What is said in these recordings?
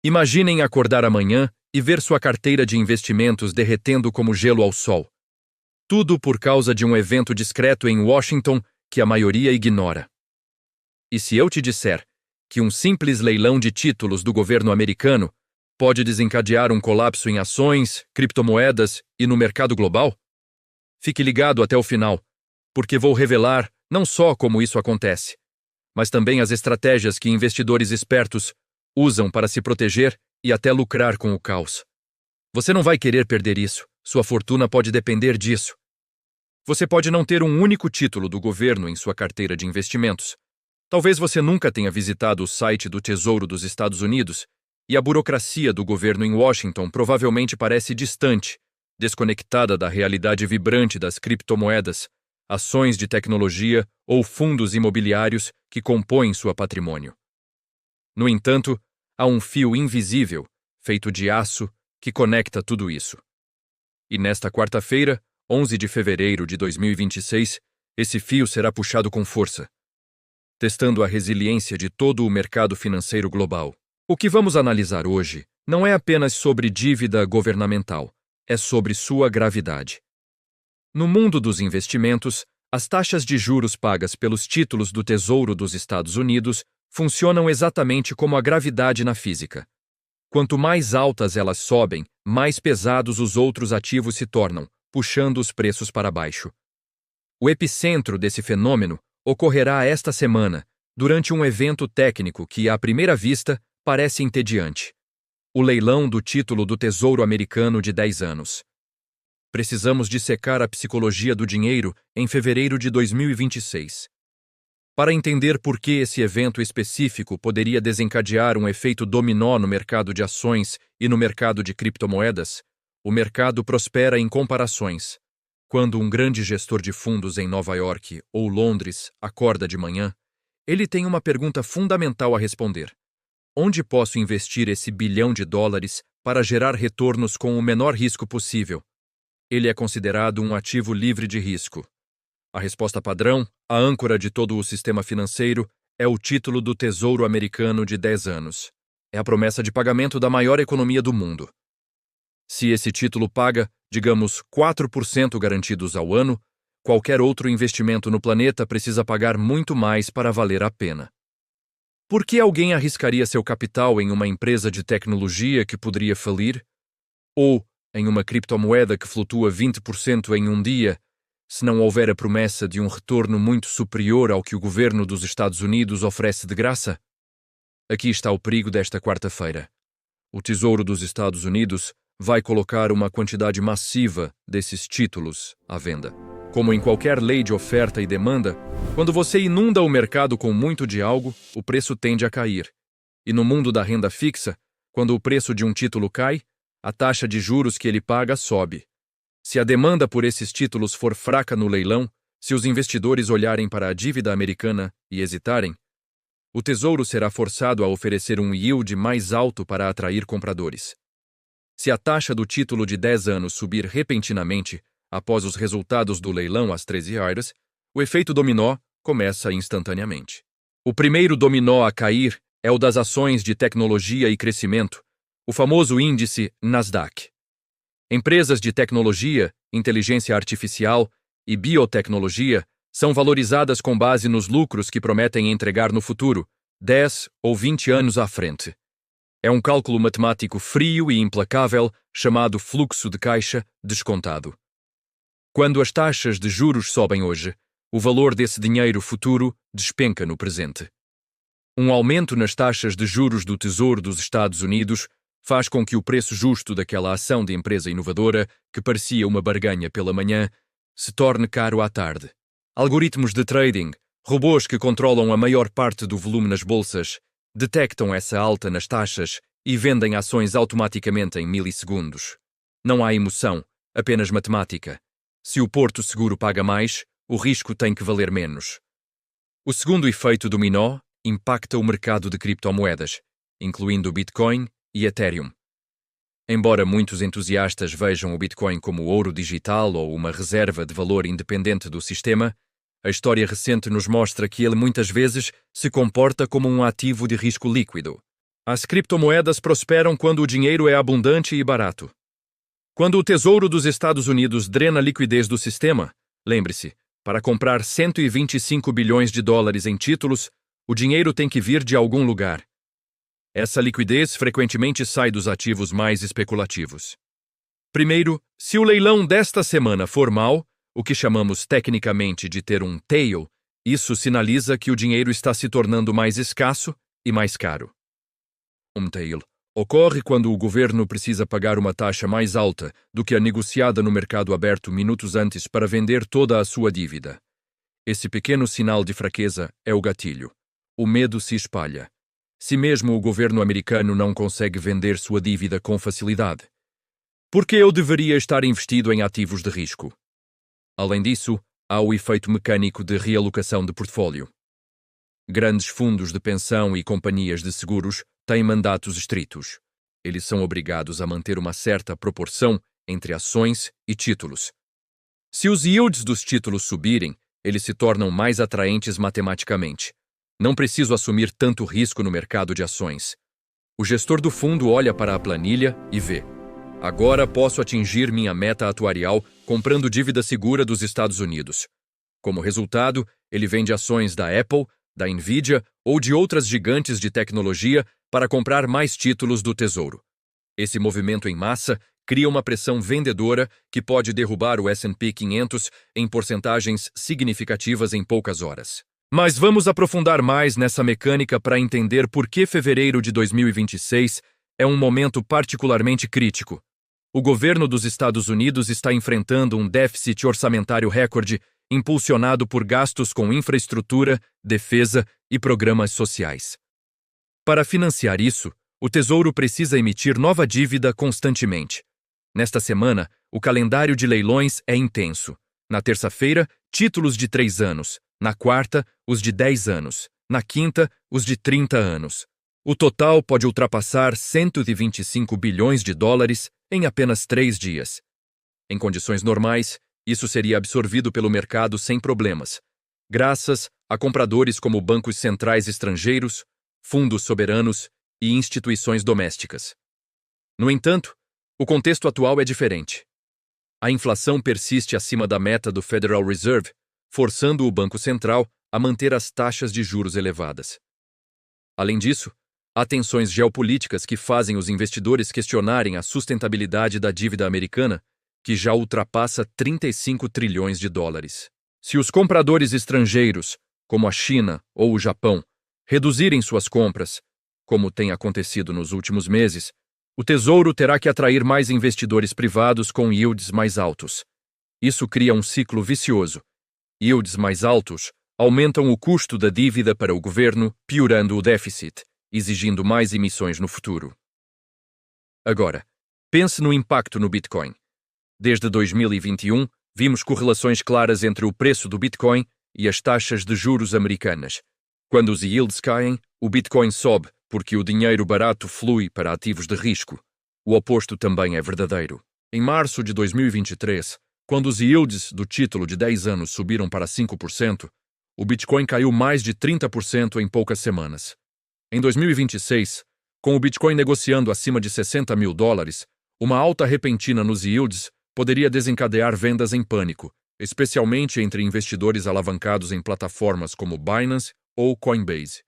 Imaginem acordar amanhã e ver sua carteira de investimentos derretendo como gelo ao sol. Tudo por causa de um evento discreto em Washington que a maioria ignora. E se eu te disser que um simples leilão de títulos do governo americano pode desencadear um colapso em ações, criptomoedas e no mercado global? Fique ligado até o final, porque vou revelar não só como isso acontece, mas também as estratégias que investidores espertos usam para se proteger e até lucrar com o caos. Você não vai querer perder isso, sua fortuna pode depender disso. Você pode não ter um único título do governo em sua carteira de investimentos. Talvez você nunca tenha visitado o site do Tesouro dos Estados Unidos, e a burocracia do governo em Washington provavelmente parece distante, desconectada da realidade vibrante das criptomoedas, ações de tecnologia ou fundos imobiliários que compõem sua patrimônio. No entanto, há um fio invisível, feito de aço, que conecta tudo isso. E nesta quarta-feira, 11 de fevereiro de 2026, esse fio será puxado com força, testando a resiliência de todo o mercado financeiro global. O que vamos analisar hoje não é apenas sobre dívida governamental, é sobre sua gravidade. No mundo dos investimentos, as taxas de juros pagas pelos títulos do Tesouro dos Estados Unidos funcionam exatamente como a gravidade na física. Quanto mais altas elas sobem, mais pesados os outros ativos se tornam, puxando os preços para baixo. O epicentro desse fenômeno ocorrerá esta semana, durante um evento técnico que, à primeira vista, parece entediante: o leilão do título do Tesouro Americano de 10 anos. Precisamos dissecar a psicologia do dinheiro em fevereiro de 2026. Para entender por que esse evento específico poderia desencadear um efeito dominó no mercado de ações e no mercado de criptomoedas, o mercado prospera em comparações. Quando um grande gestor de fundos em Nova York ou Londres acorda de manhã, ele tem uma pergunta fundamental a responder: onde posso investir esse bilhão de dólares para gerar retornos com o menor risco possível? Ele é considerado um ativo livre de risco. A resposta padrão, a âncora de todo o sistema financeiro, é o título do Tesouro Americano de 10 anos. É a promessa de pagamento da maior economia do mundo. Se esse título paga, digamos, 4% garantidos ao ano, qualquer outro investimento no planeta precisa pagar muito mais para valer a pena. Por que alguém arriscaria seu capital em uma empresa de tecnologia que poderia falir? Ou em uma criptomoeda que flutua 20% em um dia, se não houver a promessa de um retorno muito superior ao que o governo dos Estados Unidos oferece de graça? Aqui está o perigo desta quarta-feira. O Tesouro dos Estados Unidos vai colocar uma quantidade massiva desses títulos à venda. Como em qualquer lei de oferta e demanda, quando você inunda o mercado com muito de algo, o preço tende a cair. E no mundo da renda fixa, quando o preço de um título cai, a taxa de juros que ele paga sobe. Se a demanda por esses títulos for fraca no leilão, se os investidores olharem para a dívida americana e hesitarem, o Tesouro será forçado a oferecer um yield mais alto para atrair compradores. Se a taxa do título de 10 anos subir repentinamente após os resultados do leilão às 13 horas, o efeito dominó começa instantaneamente. O primeiro dominó a cair é o das ações de tecnologia e crescimento, o famoso índice Nasdaq. Empresas de tecnologia, inteligência artificial e biotecnologia são valorizadas com base nos lucros que prometem entregar no futuro, 10 ou 20 anos à frente. É um cálculo matemático frio e implacável chamado fluxo de caixa descontado. Quando as taxas de juros sobem hoje, o valor desse dinheiro futuro despenca no presente. Um aumento nas taxas de juros do Tesouro dos Estados Unidos faz com que o preço justo daquela ação de empresa inovadora, que parecia uma barganha pela manhã, se torne caro à tarde. Algoritmos de trading, robôs que controlam a maior parte do volume nas bolsas, detectam essa alta nas taxas e vendem ações automaticamente em milissegundos. Não há emoção, apenas matemática. Se o porto seguro paga mais, o risco tem que valer menos. O segundo efeito dominó impacta o mercado de criptomoedas, incluindo o Bitcoin e Ethereum. Embora muitos entusiastas vejam o Bitcoin como ouro digital ou uma reserva de valor independente do sistema, a história recente nos mostra que ele muitas vezes se comporta como um ativo de risco líquido. As criptomoedas prosperam quando o dinheiro é abundante e barato. Quando o Tesouro dos Estados Unidos drena a liquidez do sistema, lembre-se, para comprar 125 bilhões de dólares em títulos, o dinheiro tem que vir de algum lugar. Essa liquidez frequentemente sai dos ativos mais especulativos. Primeiro, se o leilão desta semana for mau, o que chamamos tecnicamente de ter um tail, isso sinaliza que o dinheiro está se tornando mais escasso e mais caro. Um tail ocorre quando o governo precisa pagar uma taxa mais alta do que a negociada no mercado aberto minutos antes para vender toda a sua dívida. Esse pequeno sinal de fraqueza é o gatilho. O medo se espalha. Se mesmo o governo americano não consegue vender sua dívida com facilidade, por que eu deveria estar investido em ativos de risco? Além disso, há o efeito mecânico de realocação de portfólio. Grandes fundos de pensão e companhias de seguros têm mandatos estritos. Eles são obrigados a manter uma certa proporção entre ações e títulos. Se os yields dos títulos subirem, eles se tornam mais atraentes matematicamente. Não preciso assumir tanto risco no mercado de ações. O gestor do fundo olha para a planilha e vê: agora posso atingir minha meta atuarial comprando dívida segura dos Estados Unidos. Como resultado, ele vende ações da Apple, da Nvidia ou de outras gigantes de tecnologia para comprar mais títulos do Tesouro. Esse movimento em massa cria uma pressão vendedora que pode derrubar o S&P 500 em porcentagens significativas em poucas horas. Mas vamos aprofundar mais nessa mecânica para entender por que fevereiro de 2026 é um momento particularmente crítico. O governo dos Estados Unidos está enfrentando um déficit orçamentário recorde impulsionado por gastos com infraestrutura, defesa e programas sociais. Para financiar isso, o Tesouro precisa emitir nova dívida constantemente. Nesta semana, o calendário de leilões é intenso. Na terça-feira, títulos de 3 anos. Na quarta, os de 10 anos. Na quinta, os de 30 anos. O total pode ultrapassar 125 bilhões de dólares em apenas 3 dias. Em condições normais, isso seria absorvido pelo mercado sem problemas, graças a compradores como bancos centrais estrangeiros, fundos soberanos e instituições domésticas. No entanto, o contexto atual é diferente. A inflação persiste acima da meta do Federal Reserve, forçando o Banco Central a manter as taxas de juros elevadas. Além disso, há tensões geopolíticas que fazem os investidores questionarem a sustentabilidade da dívida americana, que já ultrapassa 35 trilhões de dólares. Se os compradores estrangeiros, como a China ou o Japão, reduzirem suas compras, como tem acontecido nos últimos meses, o Tesouro terá que atrair mais investidores privados com yields mais altos. Isso cria um ciclo vicioso. Yields mais altos aumentam o custo da dívida para o governo, piorando o déficit, exigindo mais emissões no futuro. Agora, pense no impacto no Bitcoin. Desde 2021, vimos correlações claras entre o preço do Bitcoin e as taxas de juros americanas. Quando os yields caem, o Bitcoin sobe porque o dinheiro barato flui para ativos de risco. O oposto também é verdadeiro. Em março de 2023, quando os yields do título de 10 anos subiram para 5%, o Bitcoin caiu mais de 30% em poucas semanas. Em 2026, com o Bitcoin negociando acima de 60 mil dólares, uma alta repentina nos yields poderia desencadear vendas em pânico, especialmente entre investidores alavancados em plataformas como Binance ou Coinbase.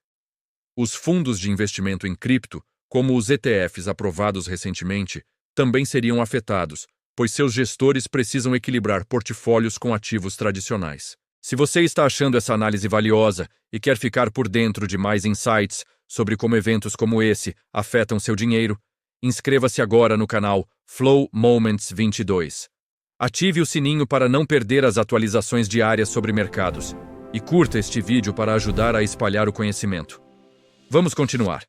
Os fundos de investimento em cripto, como os ETFs aprovados recentemente, também seriam afetados, pois seus gestores precisam equilibrar portfólios com ativos tradicionais. Se você está achando essa análise valiosa e quer ficar por dentro de mais insights sobre como eventos como esse afetam seu dinheiro, inscreva-se agora no canal Flow Moments 22. Ative o sininho para não perder as atualizações diárias sobre mercados e curta este vídeo para ajudar a espalhar o conhecimento. Vamos continuar.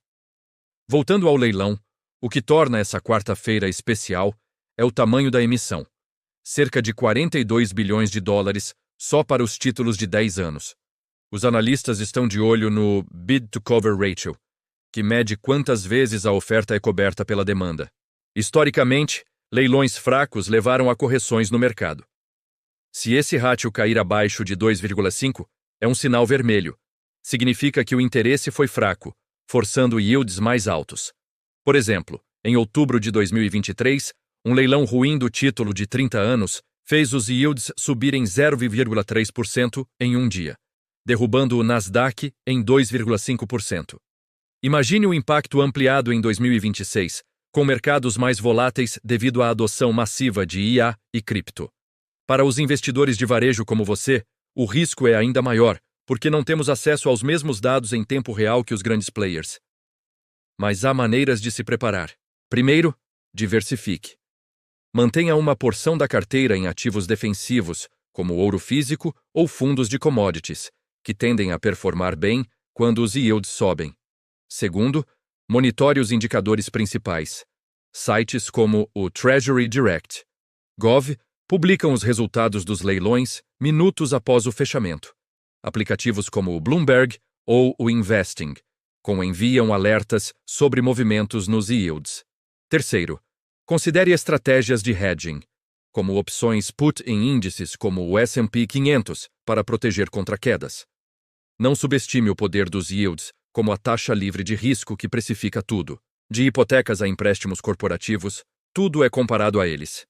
Voltando ao leilão, o que torna essa quarta-feira especial é o tamanho da emissão. Cerca de 42 bilhões de dólares só para os títulos de 10 anos. Os analistas estão de olho no Bid-to-Cover Ratio, que mede quantas vezes a oferta é coberta pela demanda. Historicamente, leilões fracos levaram a correções no mercado. Se esse ratio cair abaixo de 2,5, é um sinal vermelho. Significa que o interesse foi fraco, forçando yields mais altos. Por exemplo, em outubro de 2023, um leilão ruim do título de 30 anos fez os yields subirem 0,3% em um dia, derrubando o Nasdaq em 2,5%. Imagine o impacto ampliado em 2026, com mercados mais voláteis devido à adoção massiva de IA e cripto. Para os investidores de varejo como você, o risco é ainda maior, porque não temos acesso aos mesmos dados em tempo real que os grandes players. Mas há maneiras de se preparar. Primeiro, diversifique. Mantenha uma porção da carteira em ativos defensivos, como ouro físico ou fundos de commodities, que tendem a performar bem quando os yields sobem. Segundo, monitore os indicadores principais. Sites como o Treasury Direct, Gov, publicam os resultados dos leilões minutos após o fechamento. Aplicativos como o Bloomberg ou o Investing, enviam alertas sobre movimentos nos yields. Terceiro, considere estratégias de hedging, como opções put em índices como o S&P 500 para proteger contra quedas. Não subestime o poder dos yields como a taxa livre de risco que precifica tudo. De hipotecas a empréstimos corporativos, tudo é comparado a eles.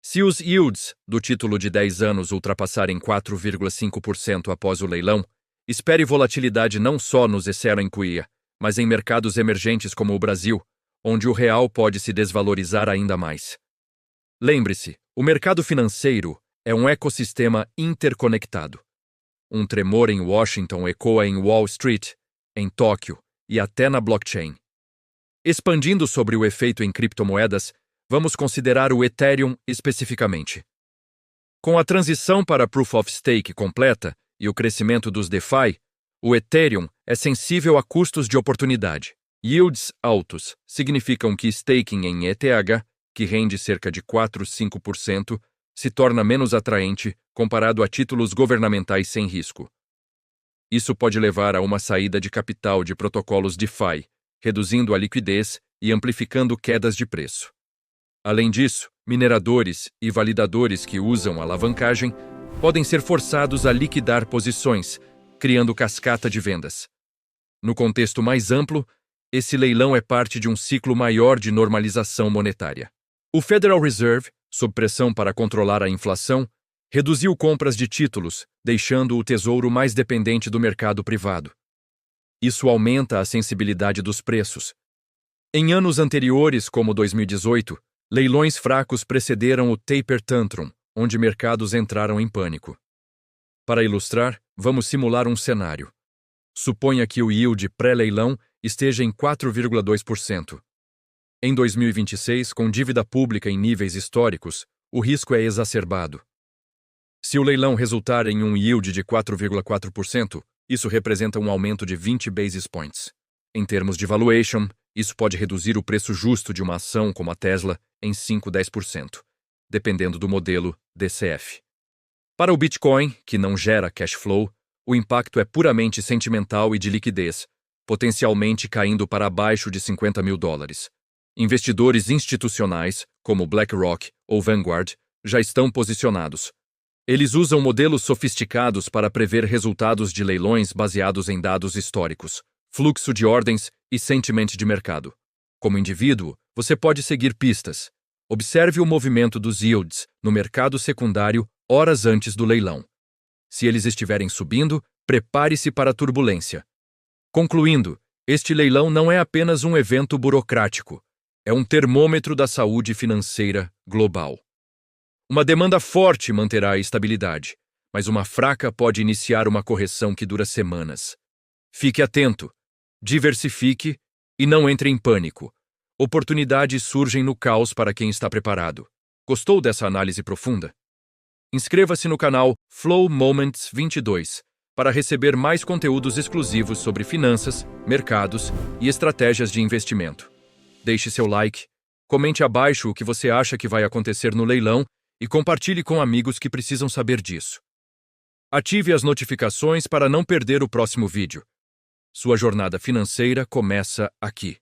Se os yields do título de 10 anos ultrapassarem 4,5% após o leilão, espere volatilidade não só nos ECR&QIA, mas em mercados emergentes como o Brasil, onde o real pode se desvalorizar ainda mais. Lembre-se, o mercado financeiro é um ecossistema interconectado. Um tremor em Washington ecoa em Wall Street, em Tóquio e até na blockchain. Expandindo sobre o efeito em criptomoedas, vamos considerar o Ethereum especificamente. Com a transição para Proof of Stake completa e o crescimento dos DeFi, o Ethereum é sensível a custos de oportunidade. Yields altos significam que staking em ETH, que rende cerca de 4-5%, se torna menos atraente comparado a títulos governamentais sem risco. Isso pode levar a uma saída de capital de protocolos DeFi, reduzindo a liquidez e amplificando quedas de preço. Além disso, mineradores e validadores que usam alavancagem podem ser forçados a liquidar posições, criando cascata de vendas. No contexto mais amplo, esse leilão é parte de um ciclo maior de normalização monetária. O Federal Reserve, sob pressão para controlar a inflação, reduziu compras de títulos, deixando o tesouro mais dependente do mercado privado. Isso aumenta a sensibilidade dos preços. Em anos anteriores, como 2018, leilões fracos precederam o Taper Tantrum, onde mercados entraram em pânico. Para ilustrar, vamos simular um cenário. Suponha que o yield pré-leilão esteja em 4,2%. Em 2026, com dívida pública em níveis históricos, o risco é exacerbado. Se o leilão resultar em um yield de 4,4%, isso representa um aumento de 20 basis points. Em termos de valuation, isso pode reduzir o preço justo de uma ação como a Tesla em 5-10%, dependendo do modelo DCF. Para o Bitcoin, que não gera cash flow, o impacto é puramente sentimental e de liquidez, potencialmente caindo para abaixo de $50 mil. Investidores institucionais, como BlackRock ou Vanguard, já estão posicionados. Eles usam modelos sofisticados para prever resultados de leilões baseados em dados históricos, fluxo de ordens e sentimento de mercado. Como indivíduo, você pode seguir pistas. Observe o movimento dos yields no mercado secundário horas antes do leilão. Se eles estiverem subindo, prepare-se para a turbulência. Concluindo, este leilão não é apenas um evento burocrático, é um termômetro da saúde financeira global. Uma demanda forte manterá a estabilidade, mas uma fraca pode iniciar uma correção que dura semanas. Fique atento, diversifique e não entre em pânico. Oportunidades surgem no caos para quem está preparado. Gostou dessa análise profunda? Inscreva-se no canal Flow Moments 22 para receber mais conteúdos exclusivos sobre finanças, mercados e estratégias de investimento. Deixe seu like, comente abaixo o que você acha que vai acontecer no leilão e compartilhe com amigos que precisam saber disso. Ative as notificações para não perder o próximo vídeo. Sua jornada financeira começa aqui.